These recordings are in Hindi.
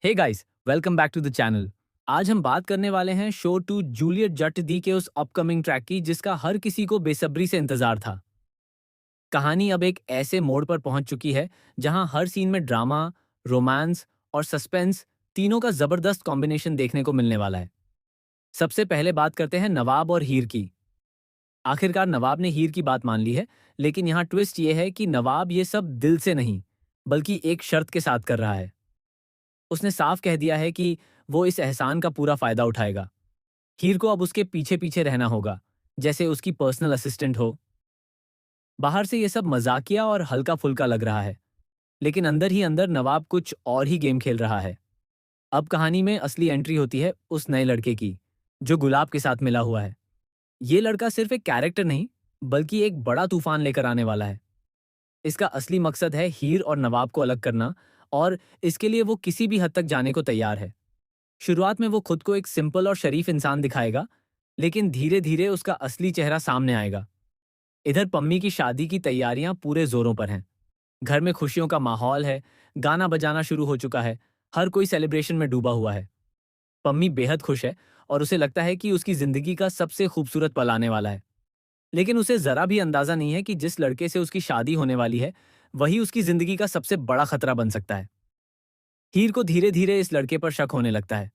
Hey guys, welcome back to the channel. आज हम बात करने वाले हैं शो टू जूलियट जट दी के उस अपकमिंग ट्रैक की जिसका हर किसी को बेसब्री से इंतजार था। कहानी अब एक ऐसे मोड़ पर पहुंच चुकी है जहां हर सीन में ड्रामा, रोमांस और सस्पेंस तीनों का जबरदस्त कॉम्बिनेशन देखने को मिलने वाला है। सबसे पहले बात करते हैं नवाब और हीर की। आखिरकार नवाब ने हीर की बात मान ली है, लेकिन यहाँ ट्विस्ट ये है कि नवाब ये सब दिल से नहीं, बल्कि एक शर्त के साथ कर रहा है। उसने साफ कह दिया है कि वो इस एहसान का पूरा फायदा उठाएगा। हीर को अब उसके पीछे पीछे रहना होगा, जैसे उसकी पर्सनल असिस्टेंट हो। बाहर से ये सब मजाकिया और हल्का फुल्का लग रहा है, लेकिन अंदर ही अंदर नवाब कुछ और ही गेम खेल रहा है। अब कहानी में असली एंट्री होती है उस नए लड़के की, जो गुलाब के साथ मिला हुआ है। ये लड़का सिर्फ एक कैरेक्टर नहीं, बल्कि एक बड़ा तूफान लेकर आने वाला है। इसका असली मकसद है हीर और नवाब को अलग करना, और इसके लिए वो किसी भी हद तक जाने को तैयार है। शुरुआत में वो खुद को एक सिंपल और शरीफ इंसान दिखाएगा, लेकिन धीरे धीरे उसका असली चेहरा सामने आएगा। इधर पम्मी की शादी की तैयारियां पूरे जोरों पर हैं। घर में खुशियों का माहौल है, गाना बजाना शुरू हो चुका है, हर कोई सेलिब्रेशन में डूबा हुआ है। पम्मी बेहद खुश है और उसे लगता है कि उसकी जिंदगी का सबसे खूबसूरत पल आने वाला है। लेकिन उसे जरा भी अंदाजा नहीं है कि जिस लड़के से उसकी शादी होने वाली है, वही उसकी जिंदगी का सबसे बड़ा खतरा बन सकता है। हीर को धीरे धीरे इस लड़के पर शक होने लगता है।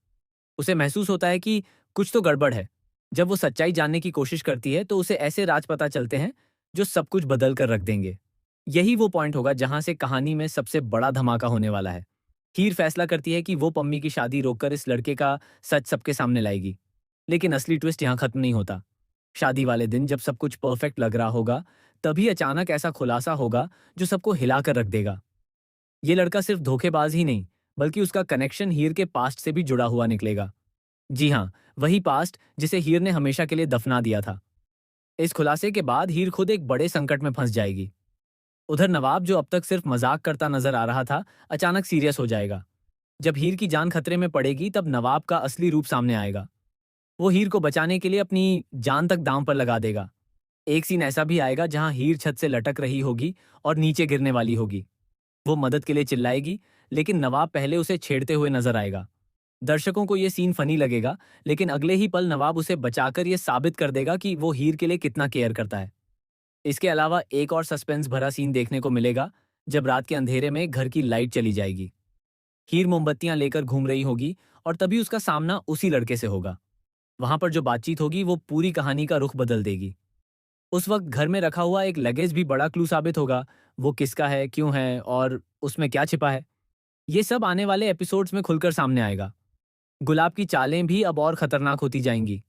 उसे महसूस होता है कि कुछ तो गड़बड़ है। जब वो सच्चाई जानने की कोशिश करती है तो उसे ऐसे राज पता चलते हैं जो सब कुछ बदल कर रख देंगे। यही वो पॉइंट होगा जहां से कहानी में सबसे बड़ा धमाका होने वाला है। हीर फैसला करती है कि वो पम्मी की शादी रोककर इस लड़के का सच सबके सामने लाएगी। लेकिन असली ट्विस्ट यहाँ खत्म नहीं होता। शादी वाले दिन जब सब कुछ परफेक्ट लग रहा होगा, तभी अचानक ऐसा खुलासा होगा जो सबको हिला कर रख देगा। ये लड़का सिर्फ धोखेबाज ही नहीं, बल्कि उसका कनेक्शन हीर के पास्ट से भी जुड़ा हुआ निकलेगा। जी हाँ, वही पास्ट जिसे हीर ने हमेशा के लिए दफना दिया था। इस खुलासे के बाद हीर खुद एक बड़े संकट में फंस जाएगी। उधर नवाब, जो अब तक सिर्फ मजाक करता नजर आ रहा था, अचानक सीरियस हो जाएगा। जब हीर की जान खतरे में पड़ेगी, तब नवाब का असली रूप सामने आएगा। वो हीर को बचाने के लिए अपनी जान तक दांव पर लगा देगा। एक सीन ऐसा भी आएगा जहां हीर छत से लटक रही होगी और नीचे गिरने वाली होगी। वो मदद के लिए चिल्लाएगी, लेकिन नवाब पहले उसे छेड़ते हुए नजर आएगा। दर्शकों को ये सीन फनी लगेगा, लेकिन अगले ही पल नवाब उसे बचाकर ये साबित कर देगा कि वो हीर के लिए कितना केयर करता है। इसके अलावा एक और सस्पेंस भरा सीन देखने को मिलेगा, जब रात के अंधेरे में घर की लाइट चली जाएगी। हीर मोमबत्तियां लेकर घूम रही होगी और तभी उसका सामना उसी लड़के से होगा। वहां पर जो बातचीत होगी वो पूरी कहानी का रुख बदल देगी। उस वक्त घर में रखा हुआ एक लगेज भी बड़ा क्लू साबित होगा। वो किसका है, क्यों है और उसमें क्या छिपा है, ये सब आने वाले एपिसोड्स में खुलकर सामने आएगा। गुलाब की चालें भी अब और खतरनाक होती जाएंगी।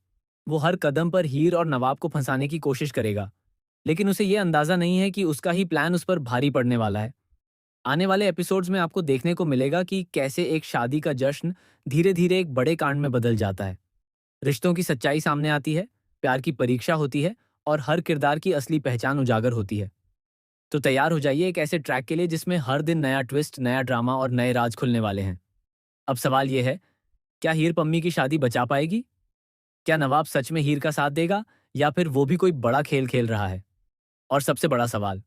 वो हर कदम पर हीर और नवाब को फंसाने की कोशिश करेगा, लेकिन उसे ये अंदाजा नहीं है कि उसका ही प्लान उस पर भारी पड़ने वाला है। आने वाले एपिसोड्स में आपको देखने को मिलेगा कि कैसे एक शादी का जश्न धीरे धीरे एक बड़े कांड में बदल जाता है। रिश्तों की सच्चाई सामने आती है, प्यार की परीक्षा होती है, और हर किरदार की असली पहचान उजागर होती है। तो तैयार हो जाइए एक ऐसे ट्रैक के लिए जिसमें हर दिन नया ट्विस्ट, नया ड्रामा और नए राज खुलने वाले हैं। अब सवाल यह है, क्या हीर पम्मी की शादी बचा पाएगी? क्या नवाब सच में हीर का साथ देगा, या फिर वो भी कोई बड़ा खेल खेल रहा है? और सबसे बड़ा सवाल,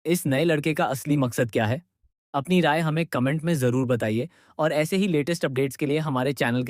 इस नए लड़के का असली मकसद क्या है? अपनी राय हमें कमेंट में जरूर बताइए, और ऐसे ही लेटेस्ट अपडेट्स के लिए हमारे चैनल के